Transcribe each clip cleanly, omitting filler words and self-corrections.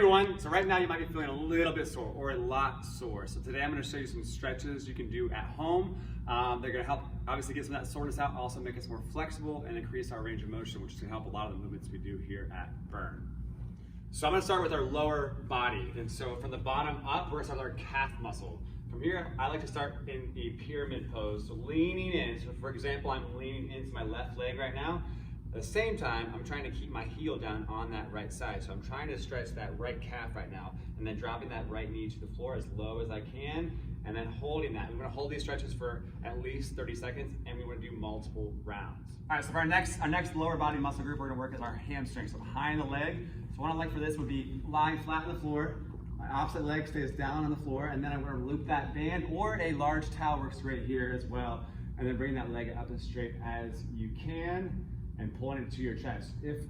everyone, so right now you might be feeling a little bit sore or a lot sore. So today I'm going to show you some stretches you can do at home. They're going to help obviously get some of that soreness out, also make us more flexible and increase our range of motion, which is going to help a lot of the movements we do here at Burn. So I'm going to start with our lower body. And so from the bottom up, we're going to start with our calf muscle. From here, I like to start in a pyramid pose, so leaning in. So for example, I'm leaning into my left leg right now. At the same time, I'm trying to keep my heel down on that right side. So I'm trying to stretch that right calf right now, and then dropping that right knee to the floor as low as I can, and then holding that. We're gonna hold these stretches for at least 30 seconds, and we wanna do multiple rounds. All right, so for our next lower body muscle group we're gonna work is our hamstring, so behind the leg. So what I like for this would be lying flat on the floor. My opposite leg stays down on the floor, and then I'm gonna loop that band, or a large towel works great here as well, and then bring that leg up as straight as you can, and pulling it to your chest. If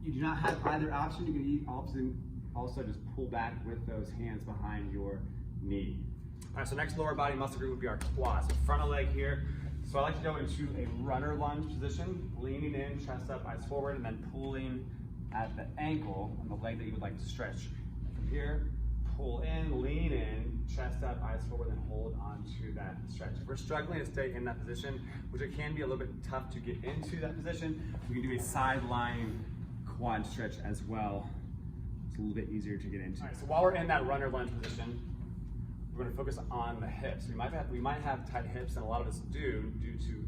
you do not have either option, you can also just pull back with those hands behind your knee. All right, so next lower body muscle group would be our quads. So front of leg here. So I like to go into a runner lunge position, leaning in, chest up, eyes forward, and then pulling at the ankle on the leg that you would like to stretch. From here, pull in, lean in, chest up, eyes forward, and hold on to that stretch. If we're struggling to stay in that position, which it can be a little bit tough to get into that position, we can do a sideline quad stretch as well. It's a little bit easier to get into. All right, so while we're in that runner lunge position, we're going to focus on the hips. We might have tight hips, and a lot of us do due to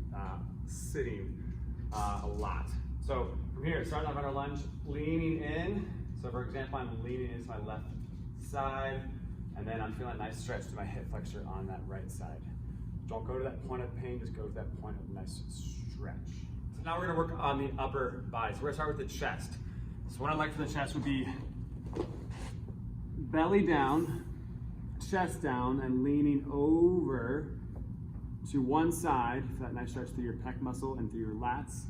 sitting a lot. So from here, starting that runner lunge, leaning in. So for example, I'm leaning into my left side, and then I'm feeling a nice stretch to my hip flexor on that right side. Don't go to that point of pain, just go to that point of nice stretch. So now we're gonna work on the upper body. So we're gonna start with the chest. So what I like for the chest would be belly down, chest down, and leaning over to one side for that nice stretch through your pec muscle and through your lats.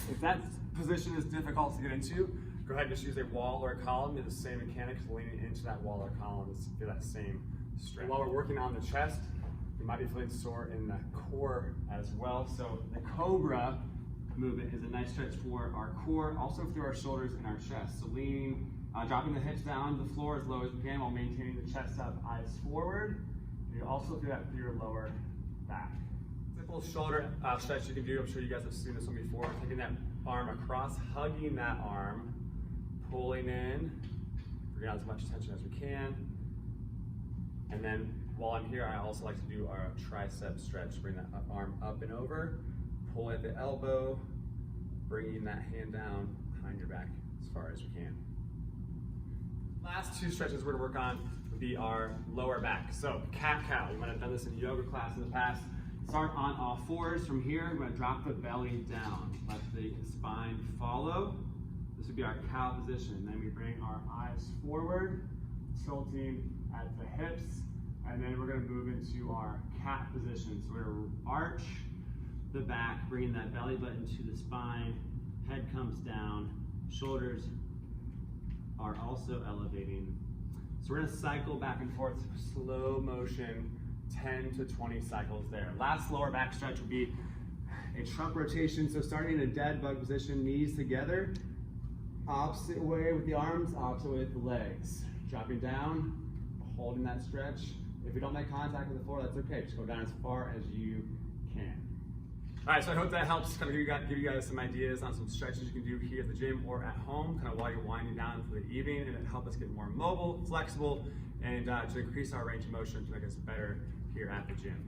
If that position is difficult to get into, go ahead and just use a wall or a column. Do the same mechanics, leaning into that wall or column to feel that same stretch. While we're working on the chest, you might be feeling sore in the core as well. So the cobra movement is a nice stretch for our core, also through our shoulders and our chest. So leaning, dropping the hips down to the floor as low as we can while maintaining the chest up, eyes forward. And you also do that through your lower back. Simple shoulder stretch you can do. I'm sure you guys have seen this one before. Taking that arm across, hugging that arm, pulling in, bring out as much tension as we can. And then while I'm here, I also like to do our tricep stretch. Bring that arm up and over, pull at the elbow, bringing that hand down behind your back as far as we can. Last two stretches we're gonna work on would be our lower back. So cat-cow, you might have done this in yoga class in the past. Start on all fours. From here, we're gonna drop the belly down. Let the spine follow. This would be our cow position. Then we bring our eyes forward, tilting at the hips, and then we're gonna move into our cat position. So we're gonna arch the back, bringing that belly button to the spine, head comes down, shoulders are also elevating. So we're gonna cycle back and forth, slow motion, 10 to 20 cycles there. Last lower back stretch would be a trunk rotation. So starting in a dead bug position, knees together, opposite way with the arms, opposite way with the legs. Dropping down, holding that stretch. If you don't make contact with the floor, that's okay. Just go down as far as you can. All right, so I hope that helps kind of give you guys some ideas on some stretches you can do here at the gym or at home, kind of while you're winding down for the evening, and it help us get more mobile, flexible, and to increase our range of motion to make us better here at the gym.